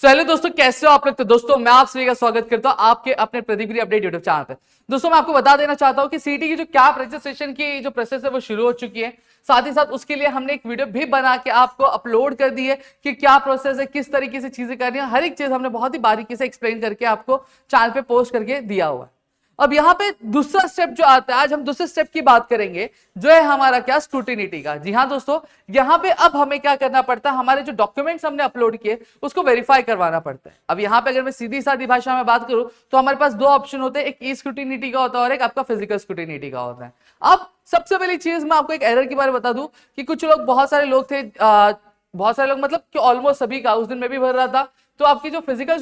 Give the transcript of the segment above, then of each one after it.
Hello दोस्तों, कैसे हो आप लोग। तो दोस्तों मैं आप सभी का स्वागत करता हूं आपके अपने प्रदीप अपडेट यूट्यूब चैनल पे। दोस्तों मैं आपको बता देना चाहता हूं कि सीटी की जो कैप रजिस्ट्रेशन की जो प्रोसेस है वो शुरू हो चुकी है। साथ ही साथ उसके लिए हमने एक वीडियो भी बना के आपको अपलोड कर दी है कि क्या प्रोसेस है, किस तरीके से चीजें करनी है, हर एक चीज हमने बहुत ही बारीकी से एक्सप्लेन करके आपको चैनल पे पोस्ट करके दिया हुआ है। अब यहाँ पे दूसरा स्टेप जो आता है, आज हम दूसरे स्टेप की बात करेंगे जो है हमारा क्या, स्क्रूटिनिटी का। जी हाँ दोस्तों, यहाँ पे अब हमें क्या करना पड़ता है, हमारे जो डॉक्यूमेंट्स हमने अपलोड किए उसको वेरीफाई करवाना पड़ता है। अब यहाँ पे अगर मैं सीधी सादी भाषा में बात करूं तो हमारे पास दो ऑप्शन होते हैं, एक ई स्क्रूटिनिटी का होता है और एक आपका फिजिकल स्क्रूटिनिटी का होता है। अब सबसे पहली चीज मैं आपको एक एरर के बारे में बता दूं कि कुछ लोग, बहुत सारे लोग थे, बहुत सारे लोग मतलब कि ऑलमोस्ट सभी का, उस दिन मैं भी भर रहा था, तो आपकी जो फिजिकल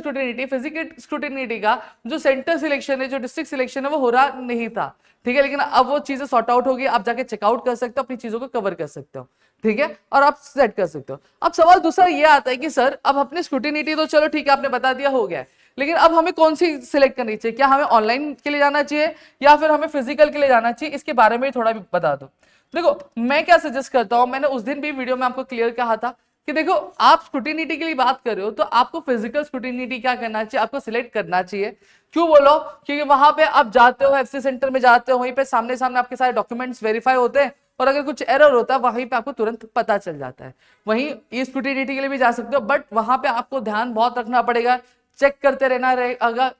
स्क्रूटिनिटी का जो सेंटर सिलेक्शन है, जो डिस्ट्रिक्ट सिलेक्शन है, वो हो रहा नहीं था। ठीक है, लेकिन अब वो चीजें सॉर्ट आउट होगी, आप जाके चेकआउट कर सकते हो, अपनी चीजों को कवर कर सकते हो। ठीक है, और आप सेट कर सकते हो। अब सवाल दूसरा ये आता है कि सर अब अपनी स्क्रूटिनिटी तो चलो ठीक है, आपने बता दिया, हो गया है, लेकिन अब हमें कौन सी सिलेक्ट करनी चाहिए? क्या हमें ऑनलाइन के लिए जाना चाहिए या फिर हमें फिजिकल के लिए जाना चाहिए? इसके बारे में थोड़ा भी बता दो। देखो मैं क्या सजेस्ट करता हूं, मैंने उस दिन भी वीडियो में आपको क्लियर कहा था कि देखो आप स्क्रूटिनिटी के लिए बात कर रहे हो तो आपको फिजिकल स्क्रूटिनिटी क्या करना चाहिए, आपको सिलेक्ट करना चाहिए। क्यों बोलो? क्योंकि वहां पे आप जाते हो, एफसी सेंटर में जाते हो, वहीं पे सामने सामने आपके सारे डॉक्यूमेंट्स वेरीफाई होते हैं और अगर कुछ एरर होता है वहीं पे आपको तुरंत पता चल जाता है। वहीं ई स्क्रूटिनिटी के लिए भी जा सकते हो, बट वहां पे आपको ध्यान बहुत रखना पड़ेगा, चेक करते रहना रहेगा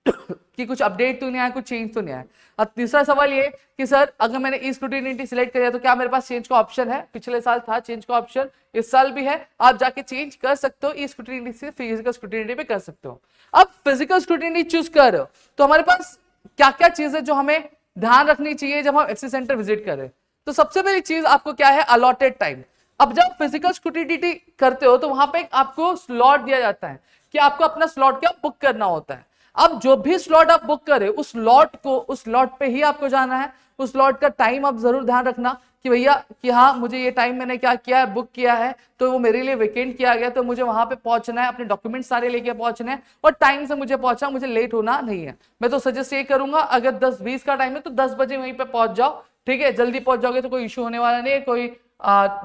कि कुछ अपडेट तो नहीं आया, कुछ चेंज तो नहीं आया। अब तीसरा सवाल ये कि सर अगर मैंने ई स्क्रूटिनिटी सिलेक्ट किया तो क्या मेरे पास चेंज का ऑप्शन है? पिछले साल था चेंज का ऑप्शन, इस साल भी है, आप जाके चेंज कर सकते हो, ई स्क्रूटिनिटी से फिजिकल स्क्रूटिनिटी पे कर सकते हो। अब फिजिकल स्क्रूटिनिटी चूज कर रहे हो तो हमारे पास क्या क्या चीजें जो हमें ध्यान रखनी चाहिए जब हम एफसी सेंटर विजिट करें? तो सबसे पहली चीज आपको क्या है, अलॉटेड टाइम। अब जब फिजिकल स्क्रूटिनिटी करते हो तो वहां पे आपको स्लॉट दिया जाता है कि आपको अपना स्लॉट क्या बुक करना होता है। अब जो भी स्लॉट आप बुक करें उस स्लॉट पे ही आपको जाना है। उस स्लॉट का टाइम आप जरूर ध्यान रखना कि भैया कि हाँ मुझे ये टाइम मैंने क्या किया है, बुक किया है, तो वो मेरे लिए वेकेंट किया गया, तो मुझे वहां पे पहुंचना है, अपने डॉक्यूमेंट सारे लेके पहुंचने हैं और टाइम से मुझे पहुंचा, मुझे लेट होना नहीं है। मैं तो सजेस्ट ये करूंगा, अगर 10-20 का टाइम है तो 10 बजे वहीं पे पहुंच जाओ। ठीक है, जल्दी पहुंच जाओगे तो कोई इशू होने वाला नहीं है, कोई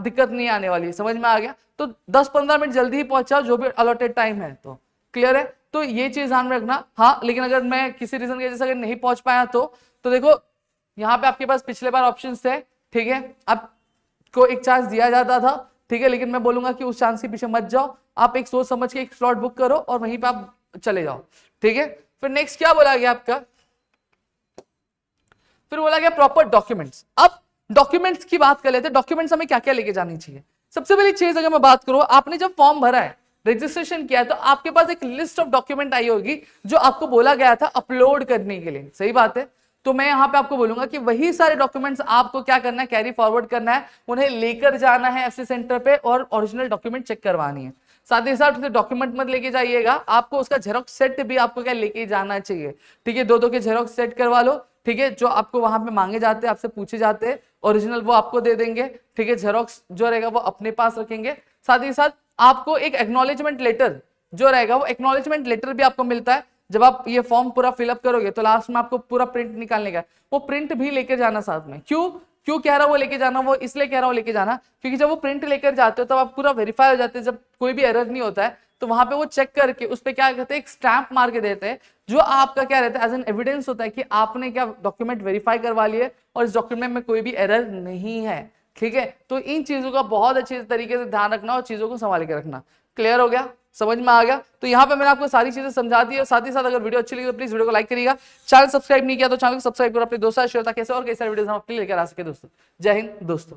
दिक्कत नहीं आने वाली है। समझ में आ गया? तो 10-15 मिनट जल्दी ही पहुंचाओ, जो भी अलॉटेड टाइम है। तो क्लियर है? तो ये चीज ध्यान में रखना। हाँ, लेकिन अगर मैं किसी रीजन की वजह से अगर नहीं पहुंच पाया तो देखो यहाँ पे आपके पास पिछले बार ऑप्शंस थे। ठीक है, आपको एक चांस दिया जाता था। ठीक है, लेकिन मैं बोलूंगा कि उस चांस के पीछे मत जाओ, आप एक सोच समझ के एक स्लॉट बुक करो और वहीं पे आप चले जाओ। ठीक है, फिर नेक्स्ट क्या बोला गया आपका? फिर बोला गया प्रॉपर डॉक्यूमेंट्स। अब डॉक्यूमेंट्स की बात कर लेते हैं, डॉक्यूमेंट्स हमें क्या क्या लेके जानी चाहिए। सबसे पहली चीज अगर मैं बात करूं, आपने जब फॉर्म भरा है, रजिस्ट्रेशन किया है, तो आपके पास एक लिस्ट ऑफ डॉक्यूमेंट आई होगी जो आपको बोला गया था अपलोड करने के लिए। सही बात है, तो मैं यहां पे आपको बोलूंगा कि वही सारे डॉक्यूमेंट्स आपको क्या करना है, कैरी फॉरवर्ड करना है, उन्हें लेकर जाना है एफसी सेंटर पे और ओरिजिनल डॉक्यूमेंट चेक करवानी है। साथ ही साथ डॉक्यूमेंट मत लेके जाइएगा, आपको उसका जेरोक्स सेट भी आपको क्या लेके जाना चाहिए। ठीक है, दो के जेरोक्स सेट करवा लो। ठीक है, जो आपको वहां पे मांगे जाते हैं, आपसे पूछे जाते हैं, ओरिजिनल वो आपको दे देंगे। ठीक है, जेरोक्स जो रहेगा वो अपने पास रखेंगे। साथ ही साथ आपको एक एक्नॉलेजमेंट लेटर जो रहेगा, वो एक्नॉलेजमेंट लेटर भी आपको मिलता है जब आप ये फॉर्म पूरा फिलअप करोगे, तो लास्ट में आपको पूरा प्रिंट निकालने का, वो प्रिंट भी लेके जाना साथ में। क्यों क्यों कह रहा हूं वो लेके जाना? वो इसलिए कह रहा हूं लेके जाना क्योंकि जब वो प्रिंट लेकर जाते हो तब आप पूरा वेरीफाई हो जाते हैं, जब कोई भी एरर नहीं होता है तो वहां पे वो चेक करके उस पर क्या कहते हैं, एक स्टैंप मार के देते हैं, जो आपका क्या रहता है, एज एन एविडेंस होता है कि आपने क्या डॉक्यूमेंट वेरीफाई करवा लिए और इस डॉक्यूमेंट में कोई भी एरर नहीं है। ठीक है, तो इन चीजों का बहुत अच्छे तरीके से ध्यान रखना और चीजों को संभाल के रखना। क्लियर हो गया? समझ में आ गया? तो यहाँ पे मैंने आपको सारी चीजें समझा दी और साथ ही साथ अगर वीडियो अच्छी लगी तो प्लीज वीडियो को लाइक करिएगा। चैनल सब्सक्राइब नहीं किया तो चैनल को सब्सक्राइब करो, अपने दोस्तों शेयर, ताकि ऐसे और कई सारे वीडियो हम अपने लेकर आ सके। दोस्तों जय हिंद दोस्तों।